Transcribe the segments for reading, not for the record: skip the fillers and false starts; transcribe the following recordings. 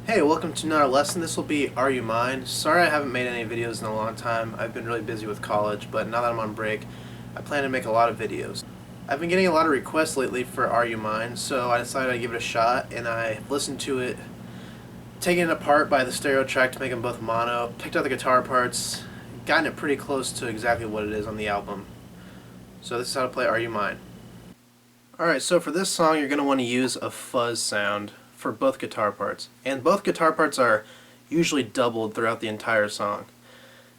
Hey, welcome to another lesson. This will be Are You Mine? Sorry I haven't made any videos in a long time. I've been really busy with college, but now that I'm on break, I plan to make a lot of videos. I've been getting a lot of requests lately for Are You Mine, so I decided I'd give it a shot, and I listened to it, taken it apart by the stereo track to make them both mono, picked out the guitar parts, gotten it pretty close to exactly what it is on the album. So this is how to play Are You Mine. Alright, so for this song you're going to want to use a fuzz sound for both guitar parts. And both guitar parts are usually doubled throughout the entire song.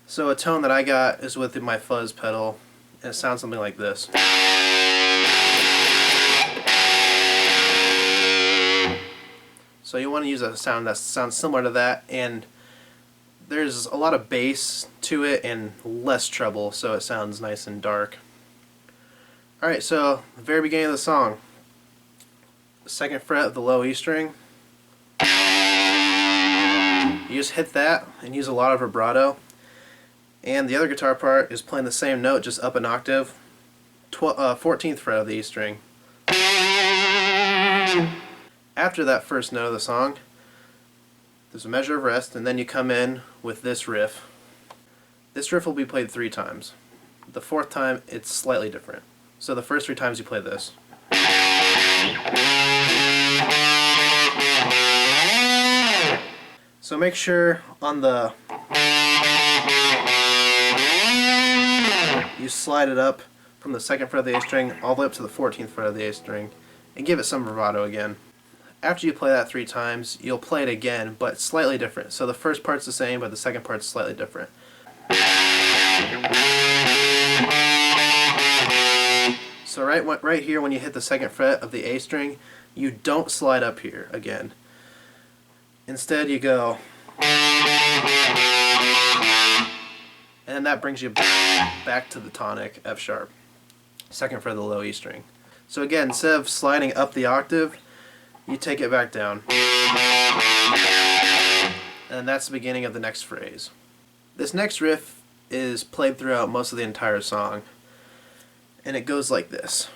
So a tone that I got is with my fuzz pedal, and it sounds something like this. So you want to use a sound that sounds similar to that, and there's a lot of bass to it and less treble, so it sounds nice and dark. Alright, so the very beginning of the song, second fret of the low E string, you just hit that and use a lot of vibrato, and the other guitar part is playing the same note just up an octave, 14th fret of the E string. After that first note of the song, there's a measure of rest, and then you come in with this riff. This riff will be played 3 times. The 4th time it's slightly different. So the first 3 times you play this. So make sure on the you slide it up from the 2nd fret of the A string all the way up to the 14th fret of the A string and give it some bravado again. After you play that 3 times, you'll play it again, but slightly different. So the first part's the same, but the second part's slightly different. So right here when you hit the 2nd fret of the A string, you don't slide up here again. Instead you go, and that brings you back to the tonic F sharp, 2nd fret of the low E string. So again, instead of sliding up the octave, you take it back down. And that's the beginning of the next phrase. This next riff is played throughout most of the entire song, and it goes like this.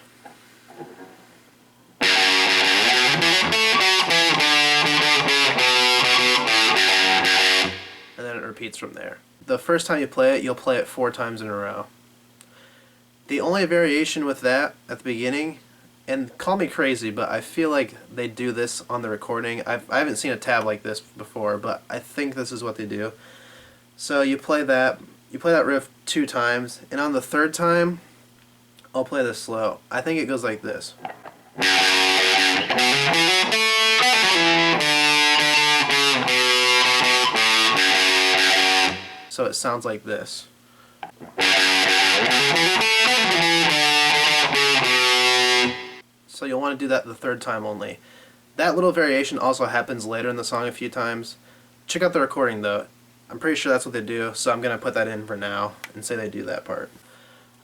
And then it repeats from there. The first time you play it, you'll play it 4 times in a row. The only variation with that at the beginning, and call me crazy, but I feel like they do this on the recording. I haven't seen a tab like this before, but I think this is what they do. So you play that riff 2 times, and on the 3rd time, I'll play this slow. I think it goes like this. So it sounds like this. So you'll want to do that the 3rd time only. That little variation also happens later in the song a few times. Check out the recording though. I'm pretty sure that's what they do, so I'm going to put that in for now and say they do that part.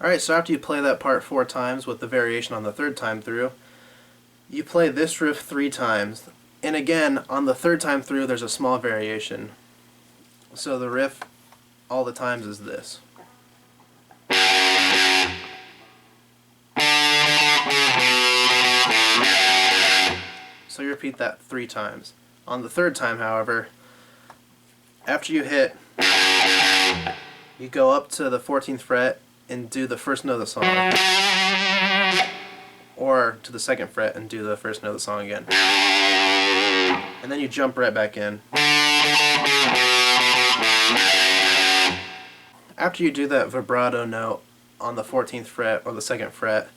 Alright, so after you play that part 4 times with the variation on the 3rd time through, you play this riff 3 times. And again, on the 3rd time through there's a small variation. So the riff all the times is this. So you repeat that 3 times. On the 3rd time, however, after you hit, you go up to the 14th fret and do the first note of the song, or to the 2nd fret and do the first note of the song again, and then you jump right back in. After you do that vibrato note on the 14th fret or the 2nd fret,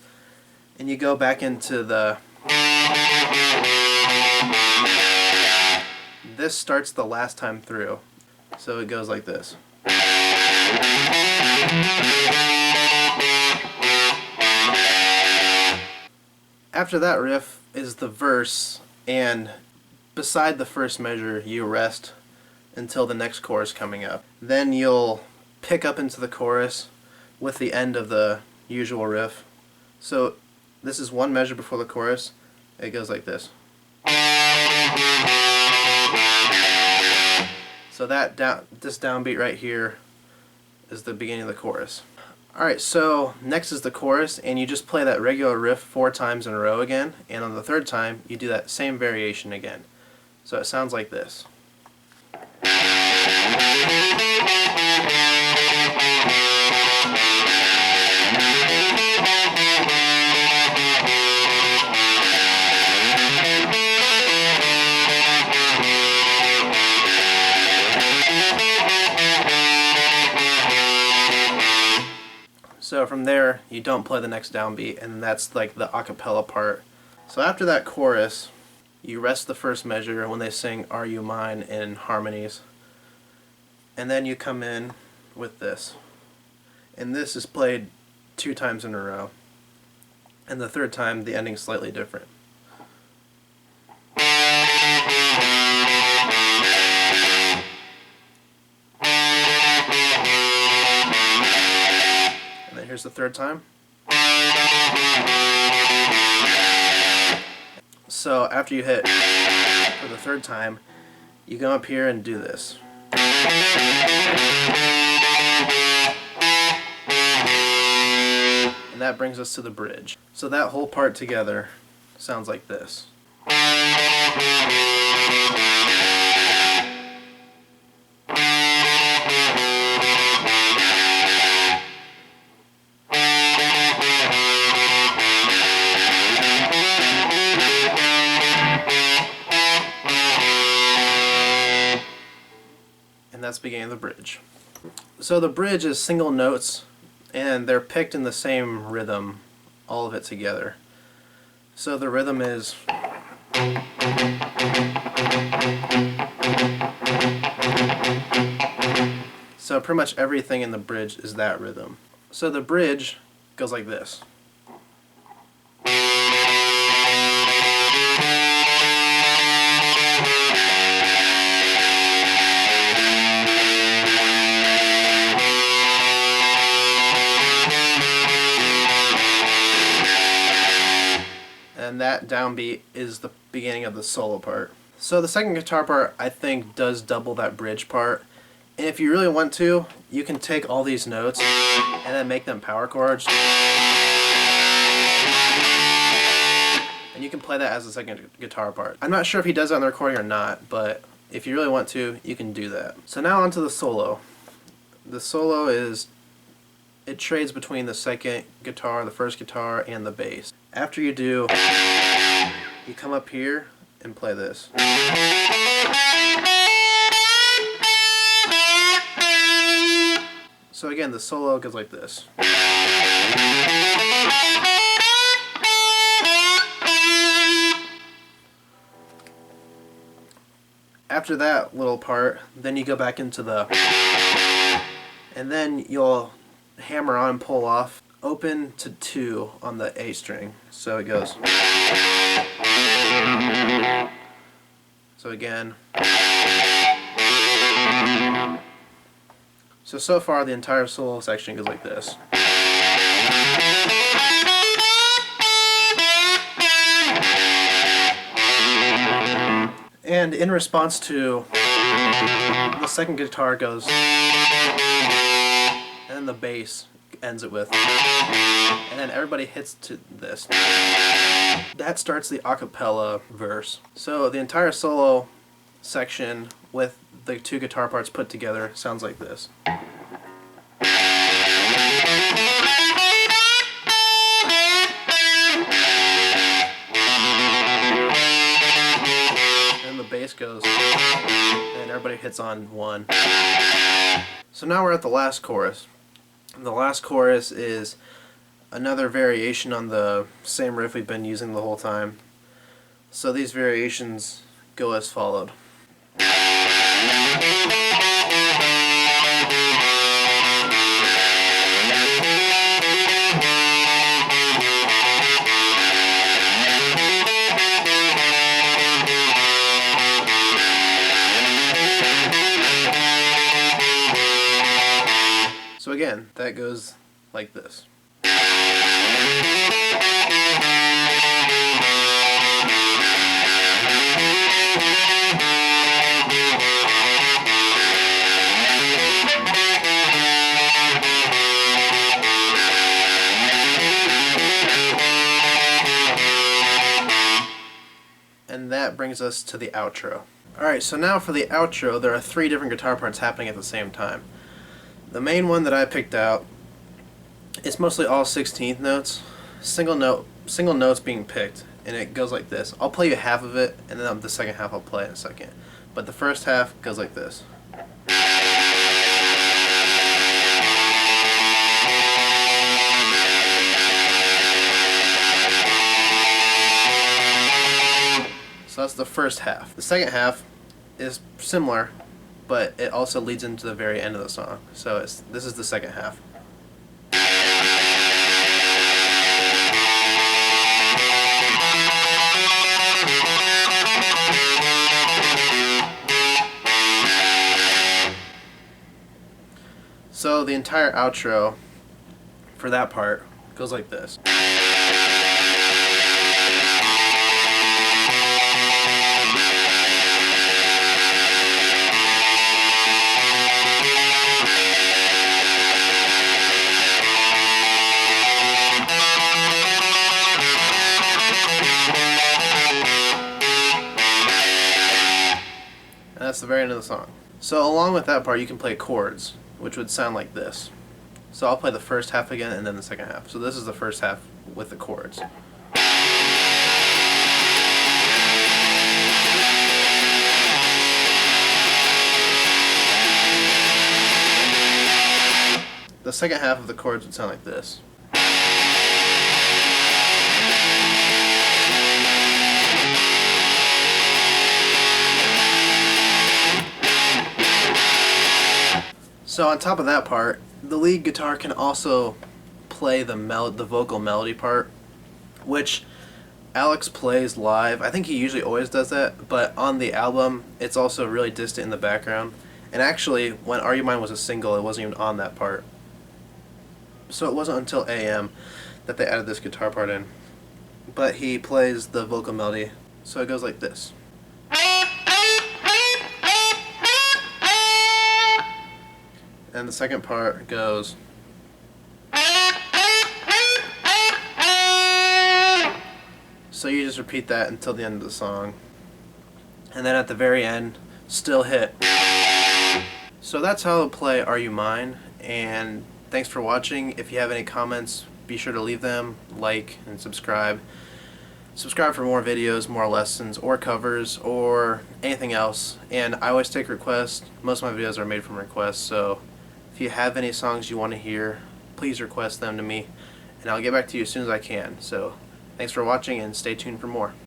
and you go back into the, this starts the last time through, so it goes like this. After that riff is the verse, and beside the first measure you rest until the next chorus coming up. Then you'll pick up into the chorus with the end of the usual riff. So this is 1 measure before the chorus. It goes like this. So this downbeat right here is the beginning of the chorus. Alright, so next is the chorus, and you just play that regular riff 4 times in a row again, and on the 3rd time you do that same variation again. So it sounds like this. from there, you don't play the next downbeat, and that's like the acapella part. So after that chorus, you rest the first measure when they sing Are You Mine in harmonies. And then you come in with this. And this is played 2 times in a row. And the third time, the ending's slightly different. And then here's the third time. So after you hit for the third time, you come up here and do this. And that brings us to the bridge. So that whole part together sounds like this. And that's the beginning of the bridge. So the bridge is single notes, and they're picked in the same rhythm, all of it together. So the rhythm is so pretty much everything in the bridge is that rhythm. So the bridge goes like this. And that downbeat is the beginning of the solo part. So the second guitar part, I think, does double that bridge part. And if you really want to, you can take all these notes and then make them power chords. And you can play that as the second guitar part. I'm not sure if he does that on the recording or not, but if you really want to, you can do that. So now onto the solo. The solo is, it trades between the second guitar, the first guitar, and the bass. After you do, you come up here and play this. So again, the solo goes like this. After that little part, then you go back into the, and then you'll hammer on and pull off open to 2 on the A string. So it goes. So again. So far the entire solo section goes like this. And in response to, the second guitar goes, and the bass ends it with, and then everybody hits to this. That starts the acapella verse. So the entire solo section with the 2 guitar parts put together sounds like this. And the bass goes, and everybody hits on 1. So now we're at the last chorus. The last chorus is another variation on the same riff we've been using the whole time. So these variations go as followed. So again, that goes like this. And that brings us to the outro. Alright, so now for the outro, there are 3 different guitar parts happening at the same time. The main one that I picked out is mostly all 16th notes, single notes being picked, and it goes like this. I'll play you half of it, and then the second half I'll play in a second. But the first half goes like this. So that's the first half. The second half is similar, but it also leads into the very end of the song. So this is the second half. So the entire outro for that part goes like this. And that's the very end of the song. So along with that part, you can play chords, which would sound like this. So I'll play the first half again and then the second half. So this is the first half with the chords. The second half of the chords would sound like this. So on top of that part, the lead guitar can also play the vocal melody part, which Alex plays live. I think he usually always does that, but on the album, it's also really distant in the background. And actually, when Are You Mine was a single, it wasn't even on that part. So it wasn't until AM that they added this guitar part in. But he plays the vocal melody, so it goes like this. And the second part goes. So you just repeat that until the end of the song. And then at the very end, still hit. So that's how to play Are You Mine, and thanks for watching. If you have any comments, be sure to leave them, like, and subscribe. Subscribe for more videos, more lessons, or covers, or anything else. And I always take requests. Most of my videos are made from requests, so if you have any songs you want to hear, please request them to me, and I'll get back to you as soon as I can. So thanks for watching, and stay tuned for more.